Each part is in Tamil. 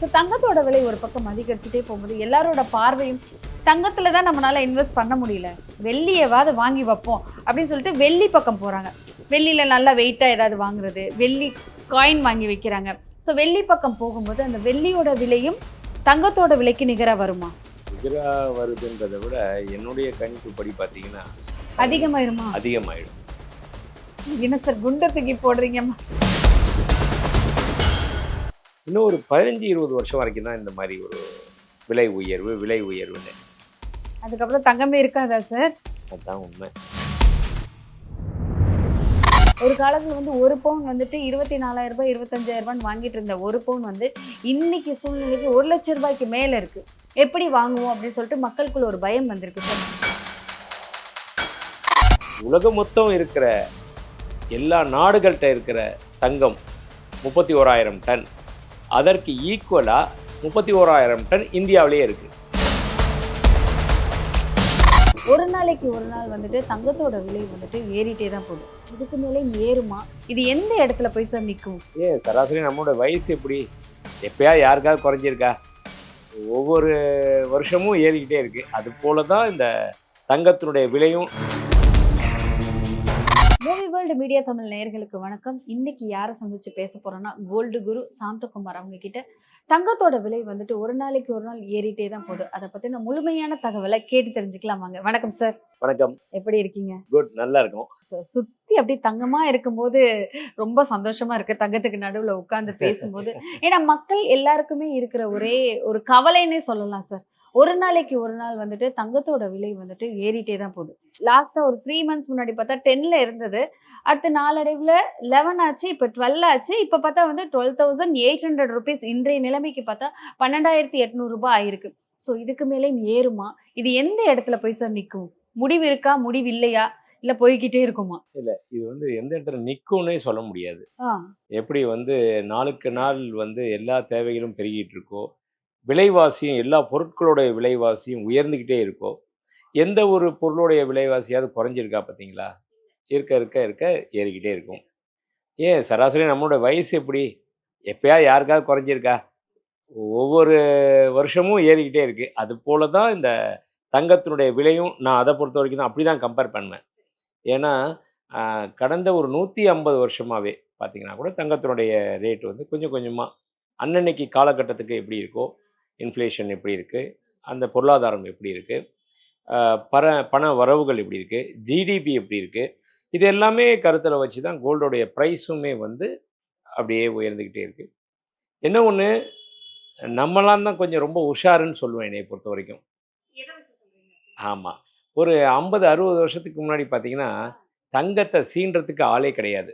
ஸோ தங்கத்தோட விலை ஒரு பக்கம் அதிகரிச்சுட்டே போகும்போது எல்லாரோட பார்வையும் தங்கத்துல தான் நம்மளால இன்வெஸ்ட் பண்ண முடியல, வெள்ளியவாது வாங்கி வைப்போம் அப்படின்னு சொல்லிட்டு வெள்ளி பக்கம் போறாங்க. வெள்ளியில நல்லா வெயிட்டா ஏதாவது வாங்குறது, வெள்ளி காயின் வாங்கி வைக்கிறாங்க. ஸோ வெள்ளி பக்கம் போகும்போது அந்த வெள்ளியோட விலையும் தங்கத்தோட விலைக்கு நிகரா வருமா? நிகரா வருதுன்றதை விட என்னுடைய கணிப்பு படி பார்த்தீங்கன்னா அதிகமாயிருமா? அதிகமாயிடும். என்ன சார் குண்டை தூக்கி போடுறீங்கம்மா? இன்னும் ஒரு 15-20 வருஷம் வரைக்கும் தான் இந்த மாதிரி ஒரு விலை உயர்வுன்னு. அதுக்கப்புறம் தங்கமே இருக்காதா சார்? அதுதான் உண்மை. ஒரு காலத்துல வந்து ஒரு பவுன் வந்துட்டு 24,000 ரூபாய் 25,000 ரூபான்னு வாங்கிட்டு இருந்த ஒரு பவுன் வந்து இன்னைக்கு சூழ்நிலைக்கு 1,00,000 ரூபாய்க்கு மேல இருக்கு. எப்படி வாங்குவோம் அப்படின்னு சொல்லிட்டு மக்களுக்குள்ள ஒரு பயம் வந்திருக்கு சார். உலகம் மொத்தம் இருக்கிற எல்லா நாடுகள்கிட்ட இருக்கிற தங்கம் 31,000 டன், அதற்கு ஈக்குவலாக 31,000 டன் இந்தியாவிலேயே இருக்குது. ஒரு நாளைக்கு ஒரு நாள் வந்துட்டு தங்கத்தோட விலை வந்துட்டு ஏறிட்டே தான் போகுது. இதுக்கு மேலே ஏறுமா? இது எந்த இடத்துல போய் சார் நிற்கும்? சராசரி நம்மளோட வயசு எப்படி எப்பயா யாருக்காவது குறைஞ்சிருக்கா? ஒவ்வொரு வருஷமும் ஏறிக்கிட்டே இருக்குது. அது போல தான் இந்த தங்கத்தினுடைய விலையும். மூவி வேர்ல்டு மீடியா தமிழ் நேயர்களுக்கு வணக்கம். இன்னைக்கு யாரை சந்திச்சு பேச போறோம்னா கோல்டு குரு சாந்தகுமார் அவங்க கிட்ட தங்கத்தோட விலை வந்துட்டு ஒரு நாளைக்கு ஒரு நாள் ஏறிட்டே தான் போகுது. அதை பத்தின முழுமையான தகவலை கேட்டு தெரிஞ்சுக்கலாம் வாங்க. வணக்கம் சார். வணக்கம். எப்படி இருக்கீங்க? குட், நல்லா இருக்கும். சுத்தி அப்படி தங்கமா இருக்கும்போது ரொம்ப சந்தோஷமா இருக்கு, தங்கத்துக்கு நடுவுல உட்கார்ந்து பேசும்போது. ஏன்னா மக்கள் எல்லாருக்குமே இருக்கிற ஒரே ஒரு கவலைன்னே சொல்லலாம் சார். ஒரு நாளைக்கு ஒரு நாள் வந்துட்டு தங்கத்தோட விலை வந்துட்டு ஏறிட்டே தான் போகுது. லாஸ்டா ஒரு 3 months முன்னாடி பார்த்தா 10ல இருந்தது. அடுத்து நாளடைவுல 11 ஆச்சு, இப்ப 12 ஆச்சு. இப்ப பார்த்தா வந்து 12,800 rupees. இன்றைய நிலைமைக்கு பார்த்தா 12,800 ரூபாய் ஆயிருக்கு. ஸோ இதுக்கு மேலே ஏறுமா? இது எந்த இடத்துல போய் சார் நிற்கும்? முடிவு இருக்கா, முடிவு இல்லையா, இல்ல போய்கிட்டே இருக்குமா? இல்ல, இது வந்து எந்த இடத்துல நிற்கும்னே சொல்ல முடியாது. எப்படி வந்து நாளுக்கு நாள் வந்து எல்லா தேவைகளும் பெருகிட்டு இருக்கோ, விலைவாசியும் எல்லா பொருட்களுடைய விலைவாசியும் உயர்ந்துக்கிட்டே இருக்கோ, எந்த ஒரு பொருளுடைய விலைவாசியாவது குறைஞ்சிருக்கா பார்த்தீங்களா? இருக்க இருக்க இருக்க ஏறிக்கிட்டே இருக்கும். சராசரி நம்மளோட வயசு எப்படி எப்பயா யாருக்காவது குறைஞ்சிருக்கா? ஒவ்வொரு வருஷமும் ஏறிக்கிட்டே இருக்குது. அது போல தான் இந்த தங்கத்தினுடைய விலையும். நான் அதை பொறுத்த வரைக்கும் தான் அப்படி தான் கம்பேர் பண்ணுவேன். ஏன்னா கடந்த ஒரு 150 வருஷமாகவே பார்த்தீங்கன்னா கூட தங்கத்தினுடைய ரேட் வந்து கொஞ்சம் கொஞ்சமாக அன்னன்னைக்கு காலகட்டத்துக்கு எப்படி இருக்கோ, இன்ஃப்ளேஷன் எப்படி இருக்குது, அந்த பொருளாதாரம் எப்படி இருக்குது, பண வரவுகள் எப்படி இருக்குது, ஜிடிபி எப்படி இருக்குது, இது எல்லாமே கருத்தில் வச்சு தான் கோல்டோடைய ப்ரைஸுமே வந்து அப்படியே உயர்ந்துக்கிட்டே இருக்குது. என்ன ஒன்று, நம்மளாம் தான் கொஞ்சம் ரொம்ப உஷாருன்னு சொல்லுவேன் என்னை பொறுத்த வரைக்கும். ஆமாம். ஒரு 50-60 வருஷத்துக்கு முன்னாடி பார்த்தீங்கன்னா தங்கத்தை சீன்றதுக்கு ஆளே கிடையாது.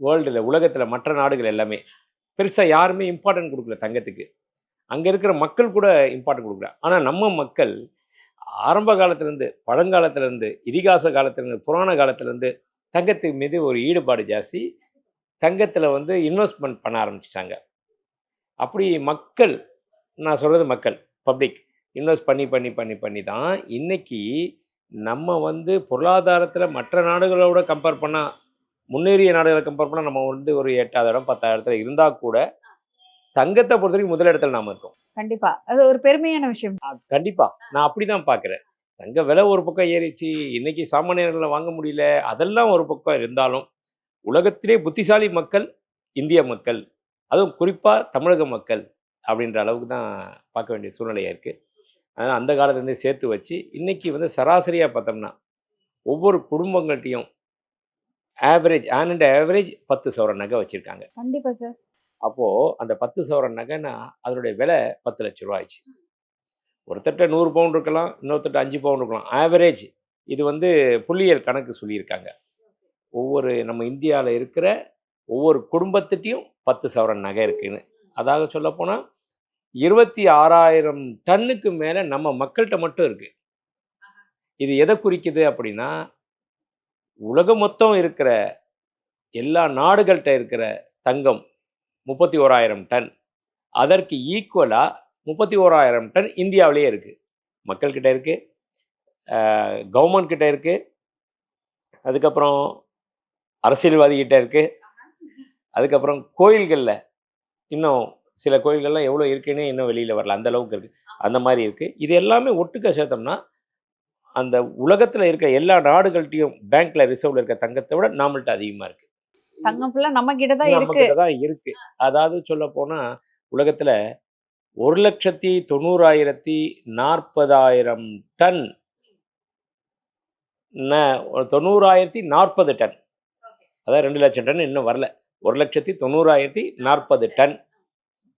வேர்ல்டில், உலகத்தில் மற்ற நாடுகள் எல்லாமே பெருசாக யாருமே இம்பார்ட்டன்ட் கொடுக்கல தங்கத்துக்கு. அங்கே இருக்கிற மக்கள் கூட இம்பார்ட்டன்ட் கொடுக்கல. ஆனால் நம்ம மக்கள் ஆரம்ப காலத்துலேருந்து, பழங்காலத்துலேருந்து, இதிகாச காலத்துலேருந்து, புராண காலத்துலேருந்து தங்கத்தின் மீது ஒரு ஈடுபாடு ஜாஸ்தி. தங்கத்தில் வந்து இன்வெஸ்ட்மெண்ட் பண்ண ஆரம்பிச்சிட்டாங்க. அப்படி மக்கள், நான் சொல்கிறது மக்கள், பப்ளிக் இன்வெஸ்ட் பண்ணி பண்ணி பண்ணி பண்ணி தான் இன்றைக்கி நம்ம வந்து பொருளாதாரத்தில் மற்ற நாடுகளோட கம்பேர் பண்ணால், முன்னேறிய நாடுகளை கம்பேர் பண்ணால் நம்ம வந்து ஒரு 8வது இடம் 10வது இடத்துல இருந்தால் கூட தங்கத்தை பொறுத்த வரைக்கும் முதல் இடத்துல நாம் இருக்கோம். கண்டிப்பா அது ஒரு பெருமையான விஷயம். கண்டிப்பாக நான் அப்படி தான் பார்க்குறேன். தங்க விலை ஒரு பக்கம் ஏறிச்சு, இன்னைக்கு சாமானியர்களை வாங்க முடியல, அதெல்லாம் ஒரு பக்கம் இருந்தாலும் உலகத்திலே புத்திசாலி மக்கள் இந்திய மக்கள், அதுவும் குறிப்பாக தமிழக மக்கள் அப்படின்ற அளவுக்கு தான் பார்க்க வேண்டிய சூழ்நிலையாக இருக்குது. அதனால் அந்த காலத்துலேருந்தே சேர்த்து வச்சு இன்றைக்கி வந்து சராசரியாக பார்த்தோம்னா ஒவ்வொரு குடும்பங்கள்ட்டையும் ஆவரேஜ் 10 சவரன் நகை வச்சுருக்காங்க. கண்டிப்பாக சார். அப்போது அந்த 10 சவரன் நகைன்னா அதனுடைய விலை 10 லட்ச ரூபா ஆச்சு. ஒருத்தட்ட 100 பவுன் இருக்கலாம், இன்னொருத்தட்ட 5 பவுன் இருக்கலாம். ஆவரேஜ் இது வந்து புள்ளியியல் கணக்கு சொல்லியிருக்காங்க. ஒவ்வொரு நம்ம இந்தியாவில் இருக்கிற ஒவ்வொரு குடும்பத்திட்டையும் 10 சவரன் நகை இருக்குன்னு. அதாக சொல்லப்போனால் 26,000 டன்னுக்கு மேலே நம்ம மக்கள்கிட்ட மட்டும் இருக்குது. இது எதை குறிக்குது அப்படின்னா, உலகம் மொத்தம் இருக்கிற எல்லா நாடுகள்கிட்ட இருக்கிற தங்கம் 31,000 டன், அதற்கு ஈக்குவலாக 31,000 டன் இந்தியாவிலேயே இருக்குது. மக்கள்கிட்ட இருக்குது, கவர்மெண்ட் கிட்ட இருக்குது, அதுக்கப்புறம் அரசியல்வாதிகிட்ட இருக்குது, அதுக்கப்புறம் கோயில்களில் இன்னும் சில கோயில்கள்லாம் எவ்வளோ இருக்குன்னே இன்னும் வெளியில் வரல, அந்த அளவுக்கு இருக்குது. அந்த மாதிரி இருக்குது. இது எல்லாமே ஒட்டுக்க சேர்த்தோம்னா அந்த உலகத்தில் இருக்க எல்லா நாடுகள்கிட்டையும் பேங்க்ல ரிசர்வ்ல இருக்க தங்கத்தை விட நம்மள்ட்ட அதிகமாக இருக்குது. தங்கம் ஃபுல்லா நம்ம கிட்ட தான் நம்ம இருக்கு. கிட்ட தான் இருக்கு. அதாவது சொல்லப்போனா உலகத்துல 1,90,40,000 டன் 90,040 டன். அதாவது 2,00,000 டன் இன்னும் வரல. 1,90,040 டன்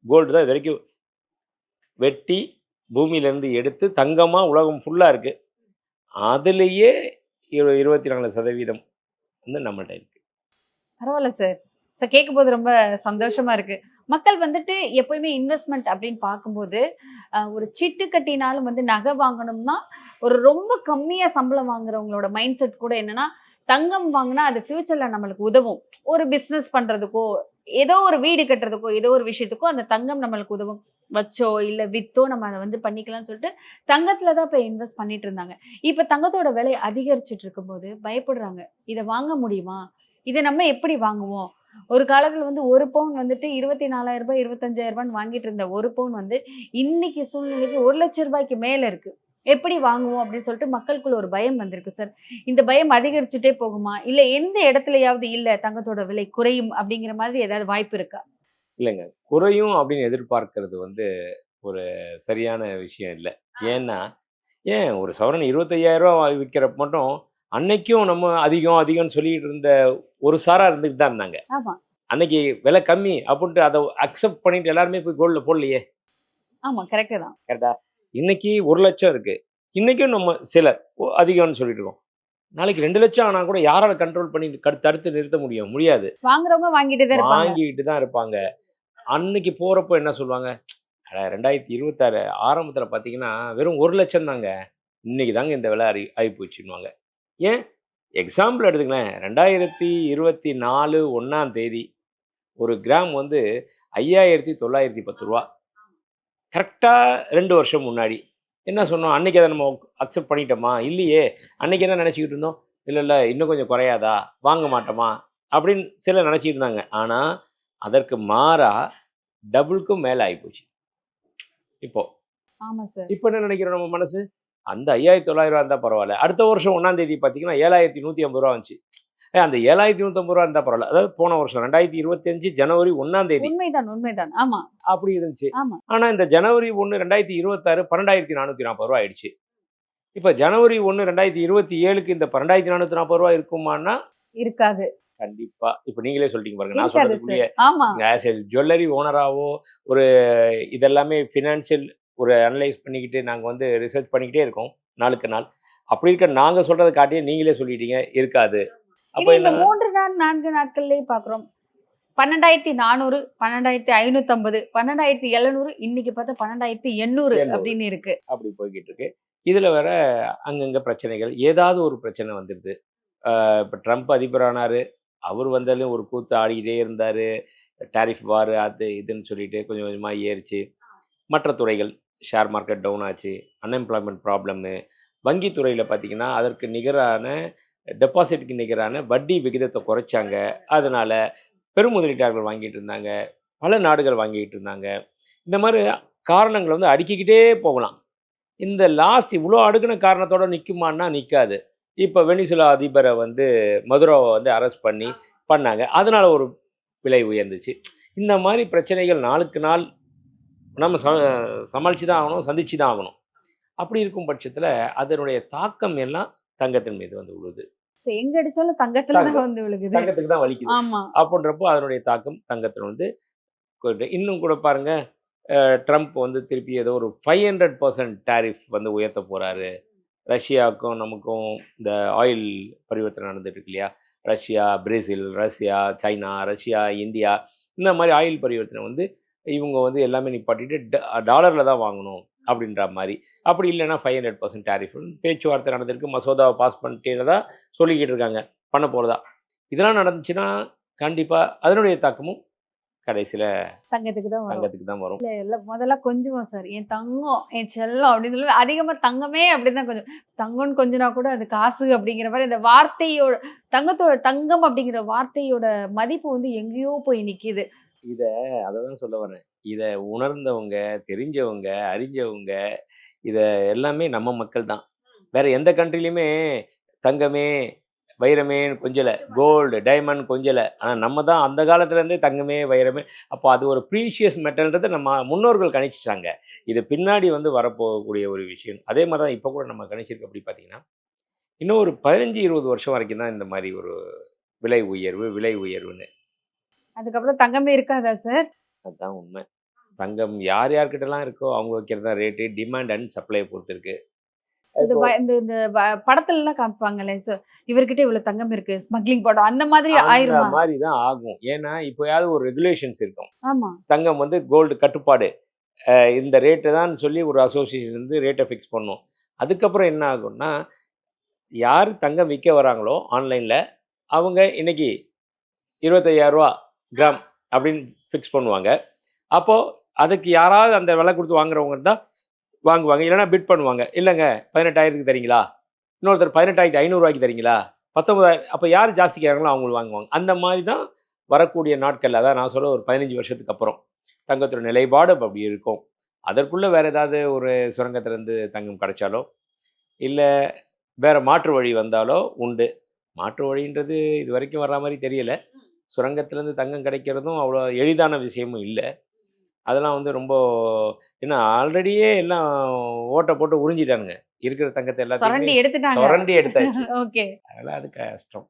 கோல்டு தான் இது வரைக்கும் வெட்டி பூமியிலேருந்து எடுத்து தங்கமா உலகம் ஃபுல்லா இருக்கு. அதுலயே 24% வந்து நம்மள்ட்ட இருக்கு. பரவால்ல சார். கேட்கும்போது ரொம்ப சந்தோஷமா இருக்கு. மக்கள் வந்துட்டு எப்பயுமே இன்வெஸ்ட்மென்ட் அப்படின்னு பார்க்கும்போது, ஒரு சீட்டு கட்டினாலும் வந்து நகை வாங்கணும்னா, ஒரு ரொம்ப கம்மியா சம்பளம் வாங்குறவங்களோட மைண்ட் செட் கூட என்னன்னா, தங்கம் வாங்குனா அது ஃபியூச்சர்ல நம்மளுக்கு உதவும். ஒரு பிசினஸ் பண்றதுக்கோ, ஏதோ ஒரு வீடு கட்டுறதுக்கோ, ஏதோ ஒரு விஷயத்துக்கோ அந்த தங்கம் நம்மளுக்கு உதவும். வச்சோ, இல்ல வித்தோ நம்ம அத வந்து பண்ணிக்கலாம்னு சொல்லிட்டு, தங்கத்துல தான் போய் இன்வெஸ்ட் பண்ணிட்டு இருந்தாங்க. இப்ப தங்கத்தோட விலை அதிகரிச்சுட்டு இருக்கும்போது பயப்படுறாங்க. இத வாங்க முடியுமா? இத நம்ம எப்படி வாங்குவோம்? ஒரு காலத்துல வந்து 1 பவுன் வந்துட்டு ரூ. 24,000 ரூ. 25,000 வாங்கிட்டு இருந்த 1 பவுன் வந்து இன்னைக்கு சூழ்நிலைக்கு ரூ. 1,00,000 மேல இருக்கு. எப்படி வாங்குவோம் அப்படின்னு சொல்லிட்டு மக்களுக்குள்ள ஒரு பயம் வந்திருக்கு சார். இந்த பயம் அதிகரிச்சுட்டே போகுமா? இல்ல எந்த இடத்துலயாவது இல்ல தங்கத்தோட விலை குறையும் அப்படிங்கிற மாதிரி ஏதாவது வாய்ப்பு இருக்கா? இல்லைங்க. குறையும் அப்படின்னு எதிர்பார்க்கிறது வந்து ஒரு சரியான விஷயம் இல்ல. ஏன்னா, ஏன் ஒரு சவரன் ரூ. 25,000 விக்கிறப்ப மட்டும், அன்னைக்கும் நம்ம அதிகம், அதிகம்னு சொல்லிட்டு இருந்த ஒரு சாரார் இருந்துட்டு தான் இருந்தாங்க. ஆமா, அன்னைக்கு விலை கம்மி அப்புட்ன்ட்டு அத அக்செப்ட் பண்ணிட்டு எல்லாருமே போய் கோல்ட்ல போடலையே! ஆமா. கரெக்ட்டு தான். கரெக்ட்டா? இன்னைக்கு 1,00,000 இருக்கு. இன்னைக்கும் நம்ம சிலர் அதிகம்னு சொல்லிட்டு இருக்கோம். நாளைக்கு 2,00,000 ஆனா கூட யாரால கண்ட்ரோல் பண்ணி தடுத்து நிறுத்த முடியும்? முடியாது. வாங்குறவங்க வாங்கிட்டே தான் இருப்பாங்க. வாங்கிட்டு தான் இருப்பாங்க. அன்னைக்கு போறப்போ என்ன சொல்லுவாங்க? அட 2026 ஆரம்பத்தில பார்த்தீங்கன்னா, வெறும் 1,00,000 தாங்க. இன்னைக்கு தாங்க இந்த விலை ஆயிப்போச்சுன்னுவாங்க. ஏன்? எக்ஸாம்பிள் எடுத்துக்கங்களேன். 2024 1ஆம் தேதி ஒரு கிராம் வந்து ரூ. 5,910. கரெக்ட்டா 2 வருஷம் முன்னாடி. என்ன சொன்னோம்? அன்னைக்கு அத நம்ம அக்செப்ட் பண்ணிட்டோமா? இல்லையே! அன்னைக்கு என்ன நெனச்சுக்கிட்டு இருந்தோம்? இல்ல, இல்ல இன்னும் கொஞ்சம் குறையாதா? வாங்க மாட்டோமா? அப்படின்னு சிலர் நெனச்சுக்கிட்டு இருந்தாங்க. ஆனா, அதற்கு மாறா டபுள்க்கும் மேல ஆயிப்போச்சு. இப்போ. ஆமா சார். இப்ப என்ன நெனைக்கிறோம் நம்ம மனசு? அந்த ரூ. 5,900 இருந்தா பரவால்ல. அடுத்த வருஷம் 1ஆம் தேதி பார்த்தீங்கன்னா, ரூ. 7,150 வந்துச்சு. அந்த ரூ. 7,150 இருந்தா பரவால்ல. அதாவது போன வருஷம் 2025 ஜனவரி 1ஆம் தேதி. உண்மைதான், உண்மைதான். ஆமா, அப்படி இருந்துச்சு. ஆமா. ஆனா இந்த ஜனவரி 1, 2026 ₹12,440 ஆயிடுச்சு. இப்ப ஜனவரி 1, 2027க்கு இந்த ₹12,440 இருக்குமான்னா, இருக்காது. கண்டிப்பா. இப்ப நீங்களே சொல்லிட்டீங்க பாருங்க. நான் இருக்காது சார். சொல்றதுக்குள்ளயே ஆமா. ஆஸ் எ ஜுவல்லரி ஓனராவோ, ஒரு இதெல்லாமே ஃபினான்ஷியல் ஒரு அனலைஸ் பண்ணிக்கிட்டு நாங்க வந்து ரிசர்ச் பண்ணிக்கிட்டே இருக்கோம், நாளுக்கு நாள். அப்படி இருக்க நாங்க சொல்றத காட்டியும் நீங்களே சொல்லிட்டீங்க, இருக்காது. அப்ப ஏன்னா இந்த என்ன 3 நாள் 4 நாட்கள்லயே பார்க்குறோம். 12,400, 12,550, 12,700 இன்னைக்கு பார்த்தா 12,800 800 அப்படின்னு இருக்கு. அப்படி போய்க்கிட்டு இருக்கு. இதுல வேற அங்கங்க பிரச்சனைகள். ஏதாவது ஒரு பிரச்சனை வந்துருது. இப்ப ட்ரம்ப் அதிபரானாரு. அவர் வந்தாலும் ஒரு கூத்து ஆடிக்கிட்டே இருந்தாரு. டாரிஃப் வார் அது இதுன்னு சொல்லிட்டு கொஞ்சம் கொஞ்சமா ஏறுச்சு. மற்ற துறைகள் ஷேர் மார்க்கெட் டவுன் ஆச்சு. Unemployment problem. வங்கி துறையில பார்த்தீங்கன்னா, அதற்கு நிகரான டெபாசிட்க்கு நிகரான வட்டி விகிதத்த குறைச்சாங்க. அதனால பெருமுதலீட்டாளர்கள் வாங்கிட்டு இருந்தாங்க. பல நாடுகள் வாங்கிட்டு இருந்தாங்க. இந்த மாரி காரணங்கள வந்து அடுக்கிக்கிட்டே போகலாம். இந்த லாஸ் இவ்ளோ அடுக்குன காரணத்தோட நிக்குமான்னா நிக்காது. இப்ப வெனிசுலா அதிபர வந்து மதுரோவ வந்து அரெஸ்ட் பண்ணாங்க. அதனால ஒரு விலை உயர்ந்துச்சு. இந்த மாரி பிரச்சனைகள் நாளுக்கு நாள் நம்ம சமாளிச்சு தான் ஆகணும், சந்திச்சு தான் ஆகணும். அப்படி இருக்கும் பட்சத்தில அதனுடைய தாக்கம் எல்லாம் தங்கத்தின் மீது வந்து விழுது. எங்க அடிச்சாலும் தங்கத்துல தான் தங்கம். வந்து விழுகுது. தங்கத்துக்கு தான் வலிக்குது. ஆமா. அப்படின்றப்போ அதனுடைய தாக்கம் தங்கத்தில வந்து இன்னும் கூட பாருங்க, ட்ரம்ப் வந்து திருப்பி ஏதோ ஒரு 500% டாரிஃப் வந்து உயர்த்தப் போறாரு. ரஷ்யாவுக்கும் நமக்கும் இந்த ஆயில் பரிவர்த்தனை நடந்துட்டு இருக்கு இல்லையா? Russia, Brazil, Russia, China, Russia, India இந்த மாரி ஆயில் பரிவர்த்தனை வந்து இவங்க வந்து எல்லாமே நிப்பாட்டிட்டு டாலர்ல தான் வாங்கணும் அப்படின்ற மாரி. அப்படி இல்லன்னா 500% டாரிஃப்ன்னு பேச்சுவார்த்தை நடந்திருக்கு. மசோதாவ பாஸ் பண்ணிட்டேறதா சொல்லிக்கிட்டு இருக்காங்க. பண்ண போறதா. இதெல்லாம் நடந்துச்சுன்னா, கண்டிப்பா அதனுடைய தாக்கமும் கடைசியில தங்கத்துக்கு தான் வரும். தங்கத்துக்கு தான் வரும். இல்ல முதல்ல கொஞ்சுவோம் சார். என் தங்கம், என் செல்லம் அப்படின்னு சொல்லி அதிகமா தங்கமே அப்படிதான் கொஞ்சம். தங்கம்னு கொஞ்சுனா கூட அது காசு அப்படிங்கிற மாரி அந்த வார்த்தையோட தங்கம் அப்படிங்கிற வார்த்தையோட மதிப்பு வந்து எங்கேயோ போய் நிக்கிது. இத அததான் சொல்ல வரேன். இதை உணர்ந்தவங்க, தெரிஞ்சவங்க, அறிஞ்சவங்க, இதை எல்லாமே நம்ம மக்கள் தான். வேற எந்த கண்ட்ரிலையுமே தங்கமே, வைரமே கொஞ்சல, கோல்டு, டைமண்ட் கொஞ்சல. ஆனா நம்ம தான் அந்த காலத்துல இருந்தே தங்கமே, வைரமே. அப்போ அது ஒரு ப்ரீஷியஸ் மெட்டல்ன்றத நம்ம முன்னோர்கள் கணிச்சுட்டாங்க. இது பின்னாடி வந்து வரப்போகக்கூடிய ஒரு விஷயம். அதே மாரி தான் இப்ப கூட நம்ம கணிச்சிருக்கு எப்படி பார்த்தீங்கன்னா, இன்னும் ஒரு 15, 20 வருஷம் வரைக்கும் தான் இந்த மாரி ஒரு விலை உயர்வுன்னு. அதுக்கப்புறம் தங்கமே இருக்காதா சார்? அதுதான் உண்மை. தங்கம் யார் யார்கிட்டலாம் இருக்கோ அவங்க வைக்கிறது தான் ரேட்டு. டிமாண்ட் அண்ட் சப்ளைய பொறுத்து இருக்கு. இது இப்போ இந்த இந்த படத்துலலாம் காமிப்பாங்களே சார், இவர்கிட்ட இவ்வளவு தங்கம் இருக்கு. ஸ்மக்லிங் படம் அந்த மாதிரி அந்த ஆயிருமா? மாரி தான் ஆகும். ஏன்னா, இப்பயாவது ஒரு ரெகுலேஷன்ஸ் இருக்கும். ஆமா. தங்கம் வந்து கோல்டு கட்டுப்பாடு. இந்த ரேட்டு தான் சொல்லி ஒரு அசோசியேஷன் வந்து ரேட்ட ஃபிக்ஸ் பண்ணும். அதுக்கப்புறம் என்ன ஆகும்னா, யார் தங்கம் விக்க வராங்களோ ஆன்லைன்ல, அவங்க இன்னைக்கு ரூ. 25,000 கிராம் அப்படின்னு ஃபிக்ஸ் பண்ணுவாங்க. அப்போ அதுக்கு யாராவது அந்த விலை குடுத்து வாங்குறவங்க இருந்தா வாங்குவாங்க. இல்லன்னா பிட் பண்ணுவாங்க. இல்லங்க 18,000க்கு தர்றீங்களா? இன்னொருத்தர் 18,500 தர்றீங்களா? 19,000 அப்ப யார் ஜாஸ்தி கேட்கறாங்களோ அவங்களுக்கு வாங்குவாங்க. அந்த மாரி தான் வரக்கூடிய நாட்கள். அதான் நான் சொல்ல ஒரு 15 வருஷத்துக்கு அப்புறம். தங்கத்தோட நிலைப்பாடு அப்ப அப்படி இருக்கும். அதற்குள்ள வேற ஏதாவது ஒரு சுரங்கத்திலருந்து தங்கம் கிடைச்சாலோ, இல்ல வேற மாற்று வழி வந்தாலோ உண்டு. மாற்று வழின்றது இதுவரைக்கும் வர்ற மாரி தெரியல. சுரங்கத்திலருந்து தங்கம் கிடைக்கிறதும் அவ்வளோ எளிதான விஷயமும் இல்ல. அதெல்லாம் வந்து ரொம்ப ஏன்னா ஆல்ரெடியே எல்லாம் ஓட்ட போட்டு உறிஞ்சிட்டானுங்க. இருக்கிற தங்கத்த எல்லாத்தையுமே சொரண்டி எடுத்துட்டாங்க. சொரண்டி எடுத்தாச்சு. ஓகே. அதெல்லாம் அது கஷ்டம்.